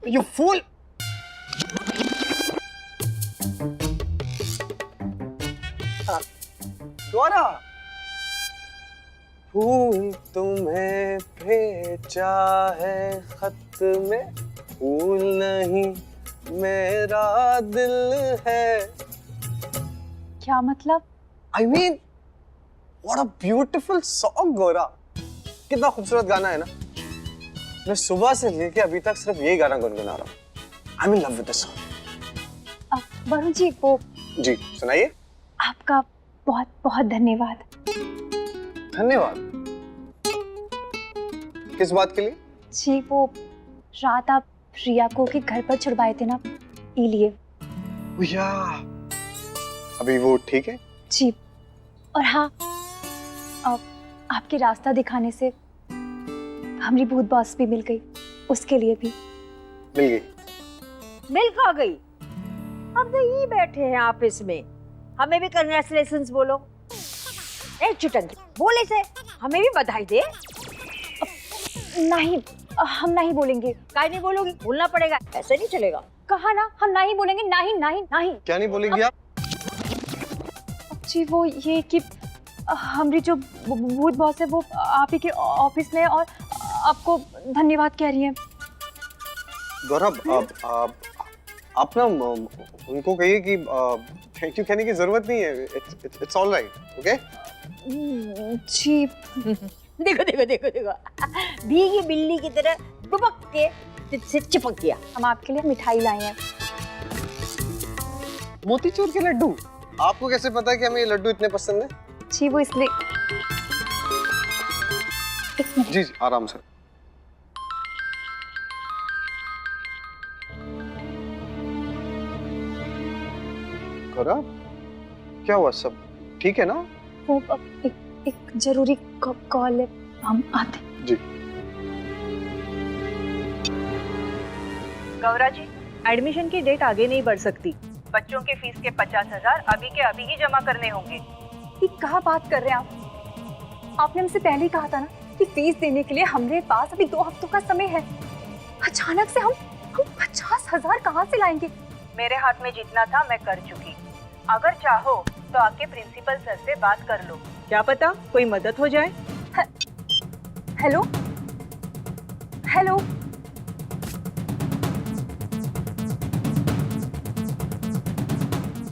You fool! Gaura, फूल तुम्हें भेजा है खत में, फूल नहीं मेरा दिल है। क्या मतलब? I mean, what a beautiful song, Gaura. कितना खूबसूरत गाना है ना। मैं सुबह से लेके अभी तक सिर्फ यही गाना गुनगुना रहा हूँ। I'm in love with this song। Varun ji, वो जी सुनाइए। आपका बहुत बहुत धन्यवाद। धन्यवाद किस बात के लिए? जी, वो रात आप रिया को के घर पर छुड़वाए थे ना, इलिए। या अभी वो ठीक है? जी, और हाँ, आपके रास्ता दिखाने से हमारी भूत बॉस भी मिल गई, उसके लिए भी। मिल गई? मिल खा गई। अब तो यही बैठे हैं ऑफिस में, हमें भी कांग्रेचुलेशंस बोलो। ए चुटंकी, बोले से हमें भी बधाई दे। नहीं, हम नहीं बोलेंगे। काहे नहीं बोलोगी? बोलना पड़ेगा, ऐसे नहीं चलेगा। कहा ना, हम नहीं बोलेंगे। नहीं नहीं नहीं। क्या नहीं बोलेंगी आप? जी, वो ये कि हमारी जो भूत बॉस है वो आप ही के ऑफिस में और आपको धन्यवाद कह रही है। गौरव, आप ना उनको कहिए कि थैंक यू कहने की जरूरत नहीं है। It's all right, okay? जी। देखो देखो देखो देखो, भीगी बिल्ली की तरह दुबक के से चिपक गया। हम आपके लिए मिठाई लाए हैं। मोतीचूर के लड्डू? आपको कैसे पता है कि हमें ये लड्डू इतने पसंद है? जी, वो इसलिए। जी जी, आराम से। गौरव, क्या हुआ? सब ठीक है ना? वो एक जरूरी कॉल है, हम आते हैं। जी। गौरा जी, एडमिशन की डेट आगे नहीं बढ़ सकती। बच्चों के फीस के 50,000 अभी के अभी ही जमा करने होंगे। ये कहाँ बात कर रहे हैं आप? आपने हमसे पहले ही कहा था ना कि फीस देने के लिए हमारे पास अभी 2 हफ्तों का समय है। अचानक से हम 50,000 कहाँ से लाएंगे? मेरे हाथ में जितना था मैं कर चुकी। अगर चाहो तो आके प्रिंसिपल सर से बात कर लो, क्या पता कोई मदद हो जाए। हेलो हेलो,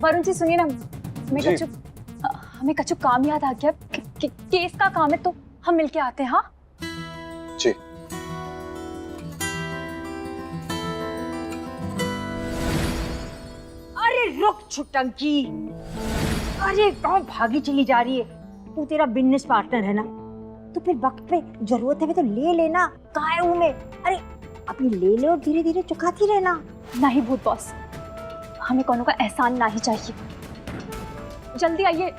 वरुण जी सुनिए ना, हमें कछु काम याद आ गया। केस का काम है तो हम मिलके आते हैं। हाँ जी। अरे रुक छुटंकी, अरे कहाँ भागी चली जा रही है? तू तेरा बिजनेस पार्टनर है ना, तो फिर वक्त पे जरूरत है तो ले लेना। कहाँ है में? अरे अभी ले ले और धीरे धीरे चुकाती रहना। नहीं भूत बॉस, हमें कोनो का एहसान नहीं चाहिए। जल्दी आइए।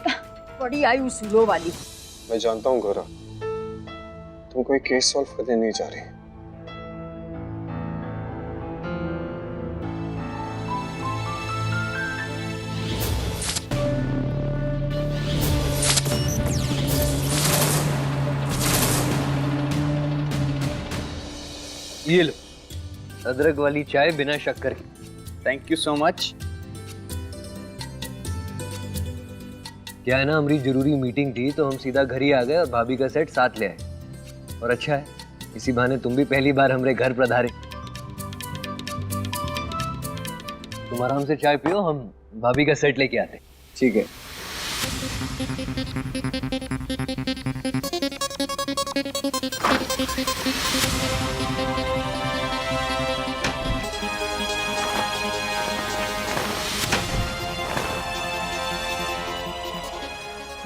बड़ी आई उसूलों वाली। मैं जानता हूँ गौरव, तुम कोई केस सॉल्व करने नहीं जा रही। ये लो, अदरक वाली चाय बिना शक्कर की। Thank you so much. क्या है ना, हमारी जरूरी मीटिंग थी तो हम सीधा घर ही आ गए और भाभी का सेट साथ ले आए। और अच्छा है, इसी बहाने तुम भी पहली बार हमारे घर पधारे। तुम आराम से चाय पियो, हम भाभी का सेट लेके आते। ठीक है।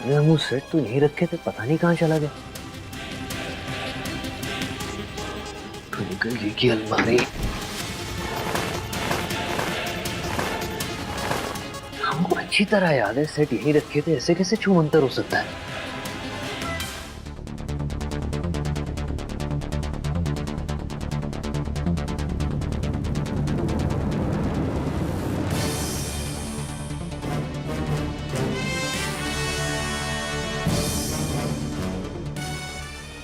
अरे हम वो सेट तो यहीं रखे थे, पता नहीं कहाँ चला गया। ट्विंकल जी की अलमारी। हमको अच्छी तरह याद है सेट यहीं रखे थे, ऐसे कैसे छूमंतर हो सकता है?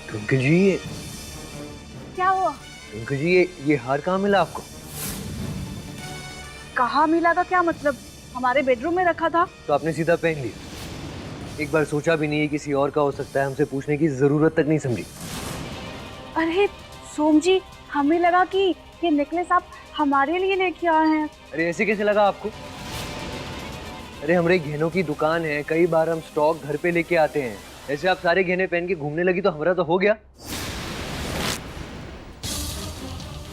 ट्विंकल जी, क्या हुआ? ट्विंकल जी, ये हार कहाँ मिला आपको? कहाँ मिला का क्या मतलब? हमारे बेडरूम में रखा था। तो आपने सीधा पहन लिया, एक बार सोचा भी नहीं है किसी और का हो सकता है, हमसे पूछने की जरूरत तक नहीं समझी। अरे सोम जी, हमें लगा कि ये नेकलेस आप हमारे लिए लेके आए हैं। अरे ऐसे कैसे लगा आपको? अरे हमारे गहनों की दुकान है, कई बार हम स्टॉक घर पे लेके आते हैं। ऐसे आप सारे गहने पहन के घूमने लगी तो हमारा तो हो गया।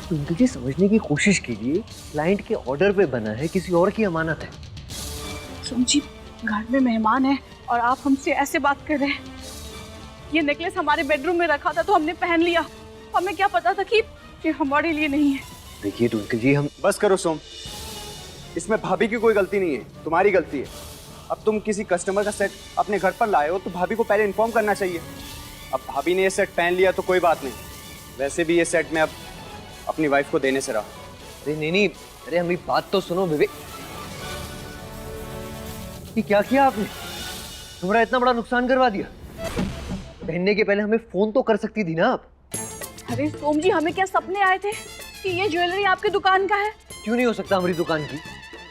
ट्विंकल जी समझने की कोशिश कीजिए, क्लाइंट के ऑर्डर पे बना है, किसी और की अमानत है। सोम जी, घर में मेहमान है और आप हमसे ऐसे बात कर रहे हैं। ये नेकलेस हमारे बेडरूम में रखा था तो हमने पहन लिया। हमें क्या पता था कि ये हमारे लिए नहीं है। देखिए ट्विंकल जी, हम बस करो सोम, इसमें भाभी की कोई गलती नहीं है, तुम्हारी गलती है। अब तुम किसी कस्टमर का सेट अपने घर पर लाए हो तो भाभी को पहले इन्फॉर्म करना चाहिए। अब भाभी ने ये सेट पहन लिया तो कोई बात नहीं, वैसे भी ये सेट मैं अब अपनी वाइफ को देने से रहा। अरे नहीं, अरे हमारी बात तो सुनो विवेक। ये क्या किया आपने? हमारा इतना बड़ा नुकसान करवा दिया। पहनने के पहले हमें फोन तो कर सकती थी ना आप। अरे सोम जी, हमें क्या सपने आए थे कि ये ज्वेलरी आपकी दुकान का है? क्यों नहीं हो सकता हमारी दुकान की?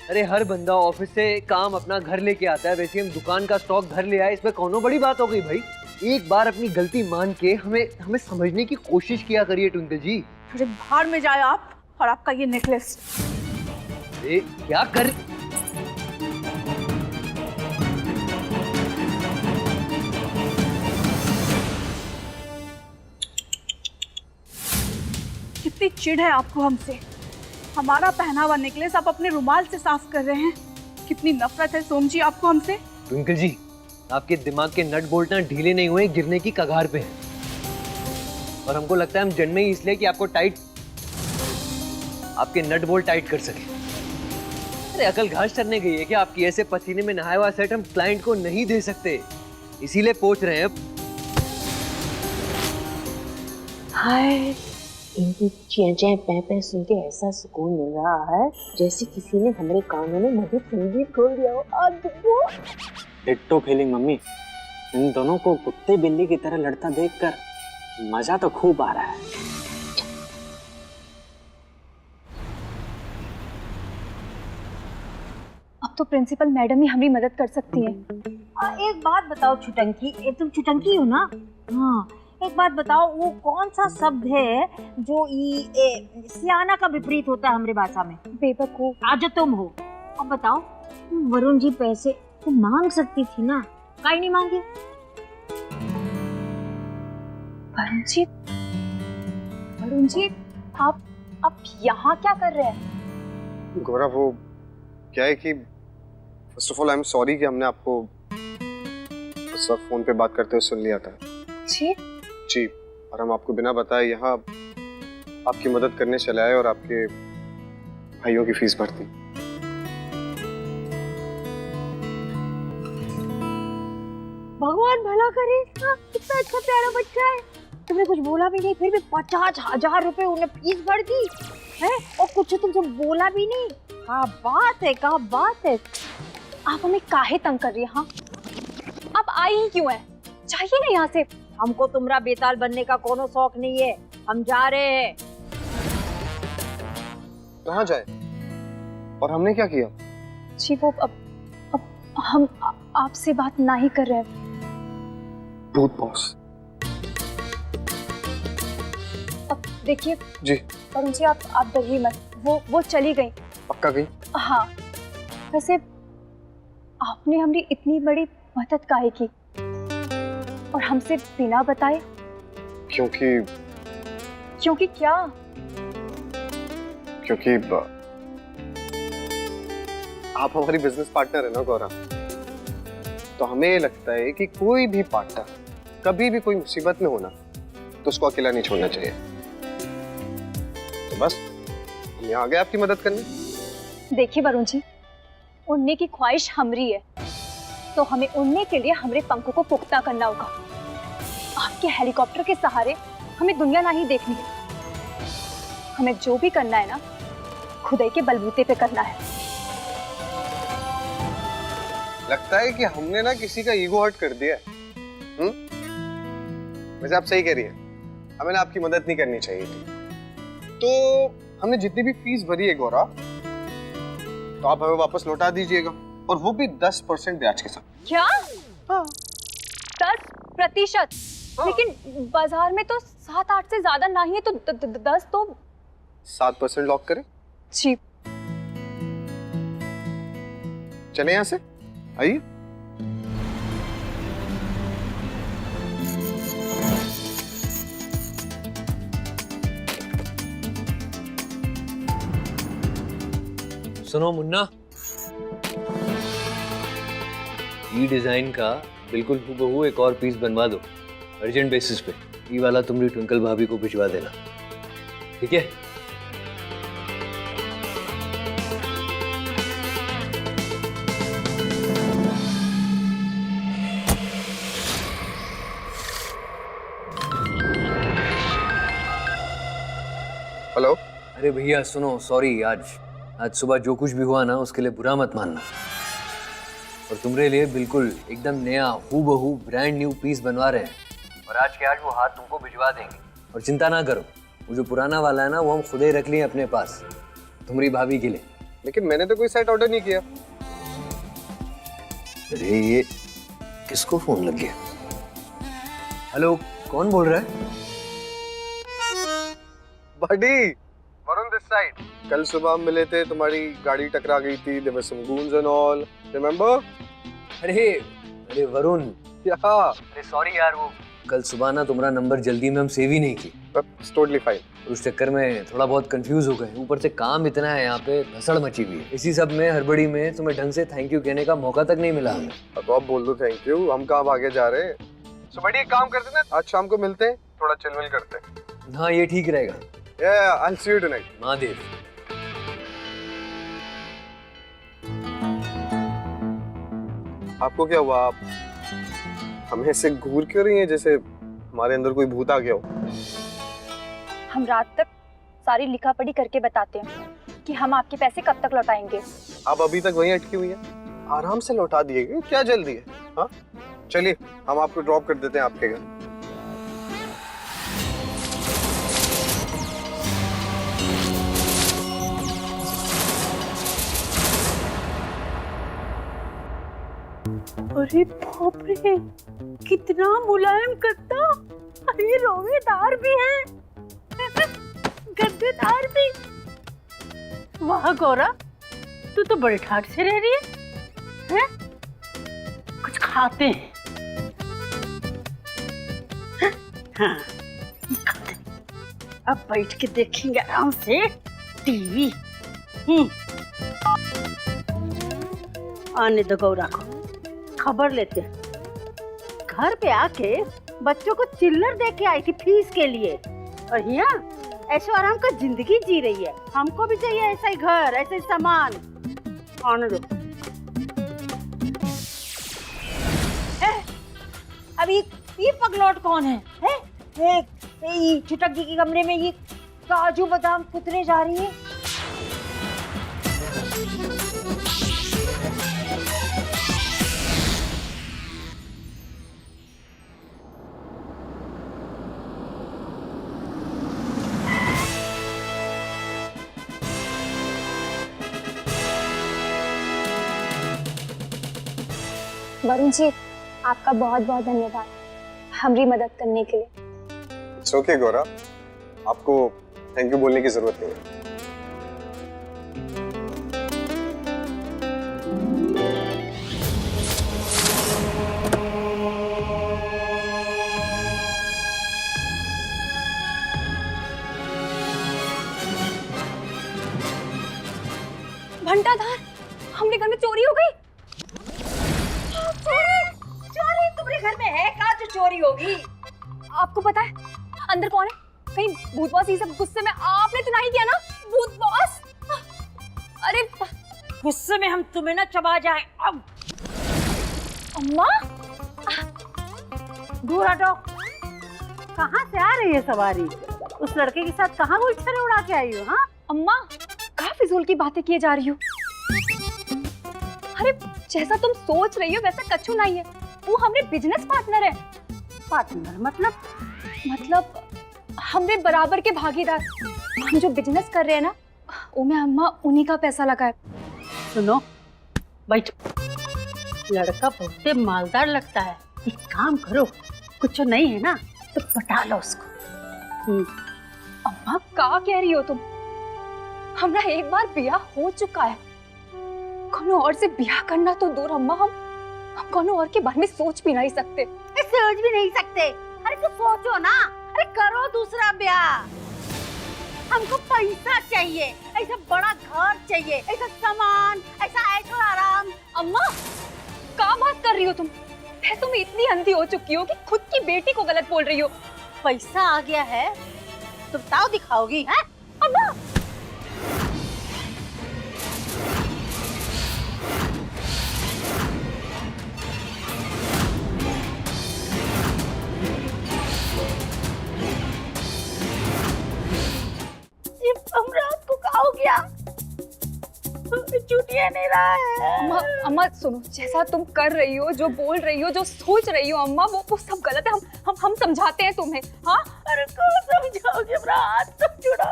अरे हर बंदा ऑफिस से काम अपना घर लेके आता है, वैसे हम दुकान का स्टॉक घर ले आए, इसमें कौनो बड़ी बात हो गई भाई। एक बार अपनी गलती मान के हमें समझने की कोशिश किया करिए ट्विंकल जी। अरे बाहर में जाए आप और आपका ये नेकलेस। अरे क्या कर, कितनी चिढ़ है आपको हमसे। हमारा पहना हुआ नेकलेस आप अपने रुमाल से साफ कर रहे हैं। कितनी नफरत है सोम जी आपको हमसे। ट्विंकल जी, आपके दिमाग के नट बोल्ट ना ढीले नहीं हुए, गिरने की कगार पे हैं। और हमको लगता है हम जन्मे ही इसलिए कि आपके नट बोल्ट टाइट कर सके। अरे अकल घास चरने गई है क्या आपकी? ऐसे पसीने में नहाया हुआ सेट हम क्लाइंट को नहीं दे सकते, इसीलिए पूछ रहे हैं। हाय, इनकी चें पै पै सुन के ऐसा सुकून मिल रहा है जैसे किसी ने हमारे कानों में मधुर संगीत खोल दिया हो। डिट्टो फीलिंग मम्मी, इन दोनों को कुत्ते बिल्ली की तरह लड़ता देखकर मजा तो खूब आ रहा है। अब तो प्रिंसिपल मैडम ही हमारी मदद कर सकती हैं। एक बात बताओ छुटंकी, तुम छुटंकी हो ना? हाँ, एक बात बताओ, वो कौन सा शब्द है जो सियाना का विपरीत होता है हमारे भाषा में? बेवकूफ। आज तुम हो। अब बताओ, वरुण जी पैसे तो मांग सकती थी ना, काहे नहीं मांगे? वरुण जी, आप यहाँ क्या कर रहे हैं? गौरव, वो क्या है कि first of all I am sorry कि हमने आपको उस वक्त फोन पे बात करते हुए सुन लिया था। जी, और हम आपको बिना बताए यहाँ आपकी मदद करने चले आए और आपके भाइयों की फीस भरती। भगवान भला करे, कितना अच्छा प्यारा बच्चा है। तुमने कुछ बोला भी नहीं, फिर भी 50,000 रुपए उन्हें फीस भर दी है, और कुछ तुमसे बोला भी नहीं। क्या बात है, क्या बात है। आप हमें काहे तंग कर रही हैं? हाँ, आप आई ही क्यों है? जाइए ना यहाँ से। हमको तुम्हारा बेताल बनने का कोनो शौक नहीं है, हम जा रहे हैं। कहाँ जाए? और हमने क्या किया? जी वो अब हम आपसे बात ना ही कर रहे हैं। भूत बॉस। अब देखिए जी। वरुण जी, आप डरिए मत, वो चली गई। पक्का गई? हाँ, वैसे आपने हमारी इतनी बड़ी मदद काहे की और हमसे बिना बताए? क्योंकि क्या? क्योंकि आप हमारी बिजनेस पार्टनर है ना गौरव, तो हमें ये लगता है कि कोई भी पार्टनर कभी भी कोई मुसीबत में होना तो उसको अकेला नहीं छोड़ना चाहिए। तो बस हम यहाँ आ गए आपकी मदद करने। देखिए वरुण जी, उड़ने की ख्वाहिश हमरी है, तो हमें उड़ने के लिए हमारे पंखों को पुख्ता करना होगा। आपके हेलीकॉप्टर के सहारे हमें दुनिया नहीं देखनी है। हमें जो भी करना है ना, खुदाई के बलबूते पे करना है। लगता है कि हमने ना किसी का ईगो हर्ट कर दिया। वैसे आप सही कह रही है, हमें ना आपकी मदद नहीं करनी चाहिए थी। तो हमने जितनी भी फीस भरी है गौरव, तो आप हमें वापस लौटा दीजिएगा, और वो भी 10% ब्याज के साथ। क्या? हाँ। 10%? लेकिन बाजार में तो 7-8 से ज्यादा नहीं है, तो 10 तो 7% लॉक करें। जी। चले यहाँ से, आइए। सुनो मुन्ना, ये डिजाइन का बिल्कुल हूबहू एक और पीस बनवा दो अर्जेंट बेसिस पे। ये वाला तुम्हारी ट्विंकल भाभी को भिजवा देना, ठीक है? हेलो। अरे भैया सुनो, सॉरी, आज सुबह जो कुछ भी हुआ ना उसके लिए बुरा मत मानना। और तुम्हारे लिए बिल्कुल एकदम नया हूबहू ब्रांड न्यू पीस बनवा रहे हैं, और आज के आज वो हाथ तुमको भिजवा देंगे। और चिंता ना करो, वो जो पुराना वाला है ना वो हम खुद ही रख लिए अपने पास तुम्हारी भाभी के लिए। लेकिन मैंने तो कोई सेट ऑर्डर नहीं किया। अरे ये किसको फोन लग गया? हेलो, कौन बोल रहा है? बडी, वरुण दिस साइड। कल सुबह हम मिले थे, तुम्हारी गाड़ी टकरा गई थी, there were some goons and all, remember? अरे वरुण, या अरे सॉरी यार, वो कल सुबह ना तुम्हारा नंबर जल्दी में हम सेव ही नहीं की। It's totally fine. उस चक्कर में थोड़ा बहुत कंफ्यूज हो गए। ऊपर से काम इतना है यहाँ पे, भसड़ मची हुई है। इसी सब में हड़बड़ी में तुम्हें ढंग से थैंक यू कहने का मौका तक नहीं मिला हमें। अब आप बोल दो थैंक यू, हम कहाँ भागे जा रहे हैं। सो बड़ी एक काम करते ना, आज शाम को मिलते हैं, थोड़ा चिलविल करते हैं। हाँ ये ठीक रहेगा। I will see you tonight. Mahadev. आपको क्या हुआ? आप हमें ऐसे घूर क्यों रही हैं जैसे हमारे अंदर कोई भूत आ गया हो? हम रात तक सारी लिखा पढ़ी करके बताते हैं कि हम आपके पैसे कब तक लौटाएंगे। आप अभी तक वहीं अटकी हुई हैं, आराम से लौटा दिएगा, क्या जल्दी है? हाँ चलिए, हम आपको ड्रॉप कर देते हैं आपके घर। अरे बाप रे, कितना मुलायम कत्ता। अरे रोवेदार भी है, गद्देदार भी। वाह गौरा, तू तो बड़े ठाट से रह रही है? कुछ खाते हैं? हाँ, खाते हैं। अब बैठ के देखेंगे आराम से टीवी। आने दो गौरा को, खबर लेते हैं। घर पे आके बच्चों को चिल्लर दे के आई थी फीस के लिए, और यहाँ ऐशो आराम का जिंदगी जी रही है। हमको भी चाहिए ऐसा ही घर, ऐसा ही सामान। आने दो। अभी ये पगलौट कौन है? ये छुटकी के कमरे में ये काजू बादाम कुतरे जा रही है। वरुण जी, आपका बहुत बहुत धन्यवाद हमारी मदद करने के लिए। इट्स ओके गौरा, आपको थैंक यू बोलने की जरूरत नहीं है। घंटाधार, हमरे घर में चोरी हो गई। चोरी तुम्हारे घर में है? कहाँ जो चोरी होगी? आपको पता है अंदर कौन है? कहीं भूत बॉस ये सब गुस्से में आपने तो नहीं किया ना? भूत बॉस, अरे गुस्से में हम तुम्हें ना चबा जाए। अब अम्मा, दूर हटो। कहाँ से आ रही है सवारी? उस लड़के के साथ कहाँ गुलछरे उड़ा के आई हो? हाँ अम्मा, कहाँ फिजूल की बातें किए जा रही हो? अरे जैसा तुम सोच रही हो वैसा कछु नहीं है। वो हमरे बिजनेस पार्टनर है। पार्टनर मतलब हमरे बराबर के भागीदार। हम जो बिजनेस कर रहे हैं ना, उनमें अम्मा उन्हीं का पैसा लगा है। सुनो, बैठो। लड़का बहुत मालदार लगता है, एक काम करो, कुछ नहीं है ना तो पटा लो उसको। अम्मा का कह रही हो तुम? हमरा एक बार ब्याह हो चुका है, कोनो और से ब्याह करना तो दूर अम्मा, हम कोनो और के बारे में सोच भी नहीं सकते। सोच भी नहीं सकते? अरे तो सोचो ना, अरे करो दूसरा ब्याह। हमको पैसा चाहिए, ऐसा बड़ा घर चाहिए, ऐसा सामान, ऐसा ऐशो आराम। अम्मा क्या बात कर रही हो तुम? फिर तुम इतनी अंधी हो चुकी हो कि खुद की बेटी को गलत बोल रही हो। पैसा आ गया है तो ताव दिखाओगी, हैं? अम्मा हम रात को क्या हो गया? छुट्टियां नहीं रहा है। अम्मा अम्मा सुनो, जैसा तुम कर रही हो, जो बोल रही हो, जो सोच रही हो अम्मा, वो सब गलत है। हम समझाते हैं तुम्हें। हाँ अरे कौन समझाओगे? अपना हाथ तो छुड़ो।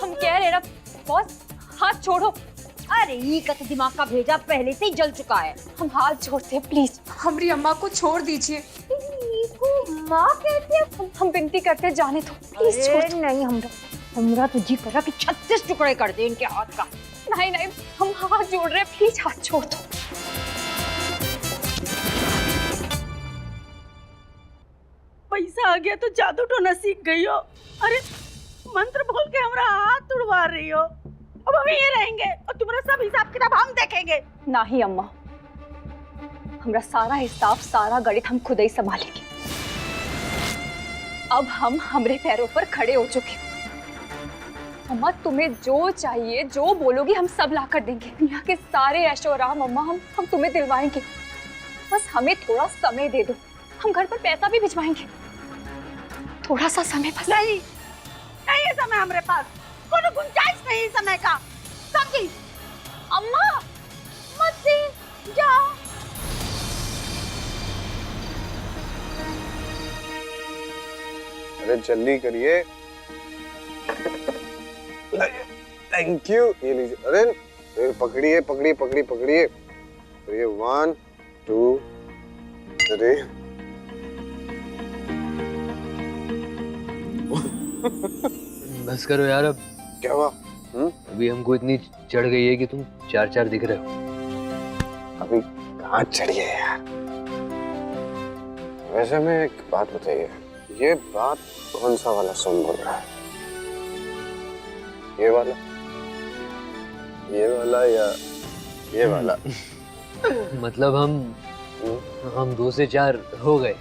हम कह रहे ना बॉस, हाथ छोड़ो। अरे ये का तो दिमाग का भेजा पहले से ही जल चुका है। हम हाथ छोड़ते हैं, प्लीज हमारी अम्मा को छोड़ दीजिए। माँ कहती है, हम विनती करते हैं, जाने दो प्लीज, छोड़ दो। नहीं, हमरा तो जी कर रहा कि 36 टुकड़े कर दे इनके हाथ का। नहीं नहीं, हम हाथ जोड़ रहे हैं, प्लीज हाथ छोड़ दो। पैसा आ गया तो जादू टोना सीख गई हो। अरे मंत्र बोल के हमारा हाथ तुड़वा रही हो। अब हम ये रहेंगे और तुम्हारा सब हिसाब किताब हम देखेंगे। नहीं अम्मा, हमारा सारा हिसाब, सारा गणित हम खुद ही संभालेंगे। अब हम हमरे पैरों पर खड़े हो चुके हैं। अम्मा तुम्हें जो चाहिए, जो बोलोगी, हम सब ला कर देंगे। यहाँ के सारे ऐशो आराम अम्मा हम तुम्हें दिलवाएंगे। बस हमें थोड़ा समय दे दो, हम घर पर पैसा भी भिजवाएंगे। थोड़ा सा समय बस। नहीं नहीं है समय हमारे पास, कोई गुंजाइश नहीं समय का, समझी? अम्मा मत सी जाओ। अरे जल्दी करिए। Thank you. ये लीजिए। अरे पकड़िए पकड़िए पकड़िए पकड़िए। ये 1 2 3। बस करो यार अब। क्या हुआ? अभी हमको इतनी चढ़ गई है कि तुम 4-4 दिख रहे हो। अभी कहाँ चढ़िए यार। वैसे में एक बात बताइए, ये बात कौन सा वाला सुन बोल रहा है? ये वाला या ये वाला? मतलब हम 2 से 4 हो गए।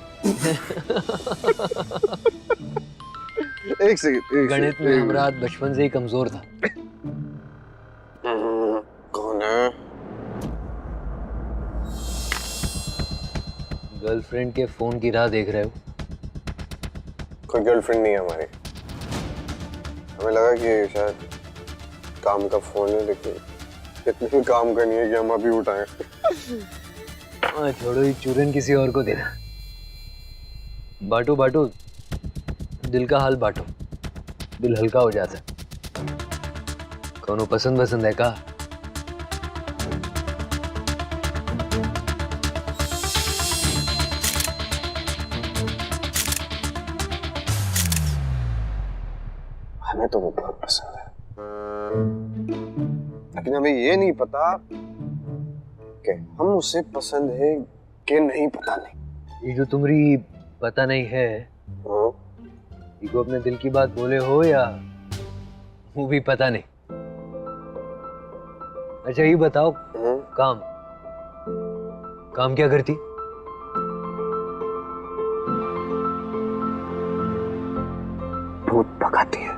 एक सेकंड। गणित में हमारा बचपन से ही कमजोर था। कौन है? गर्लफ्रेंड के फोन की राह देख रहे हो? कोई गर्लफ्रेंड नहीं है हमारी। हमें लगा कि शायद काम का फोन है, लेकिन इतने भी काम का नहीं है कि हम अभी उठाएं। हाँ छोड़ो, ये चूरन किसी और को देना। बांटो बांटो, दिल का हाल बांटो, दिल हल्का हो जाता है। कौनो पसंद है का? हमें तो वो बहुत पसंद है, लेकिन हमें ये नहीं पता कि हम उसे पसंद है कि नहीं। पता नहीं। ये जो तुम्हारी पता नहीं है, ये को अपने दिल की बात बोले हो या वो भी पता नहीं। अच्छा ये बताओ, काम क्या करती? भूत भगाती है।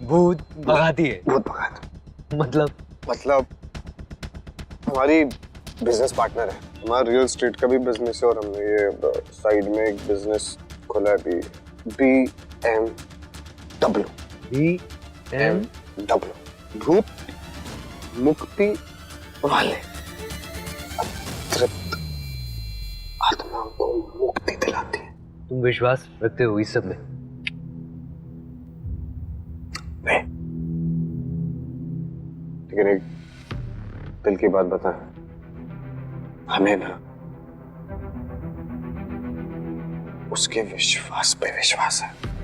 भूत भगाती है? भूत भगाती। मतलब हमारी बिजनेस पार्टनर है। हमारा रियल एस्टेट का भी बिजनेस है और हमने ये साइड में एक बिजनेस खोला है भी, BMW। भूत मुक्ति वाले। अतृप्त आत्माओं को मुक्ति दिलाती है। तुम विश्वास रखते हो इस सब में? नहीं। लेकिन एक दिल की बात बताएं, हमें ना उसके विश्वास पे विश्वास है।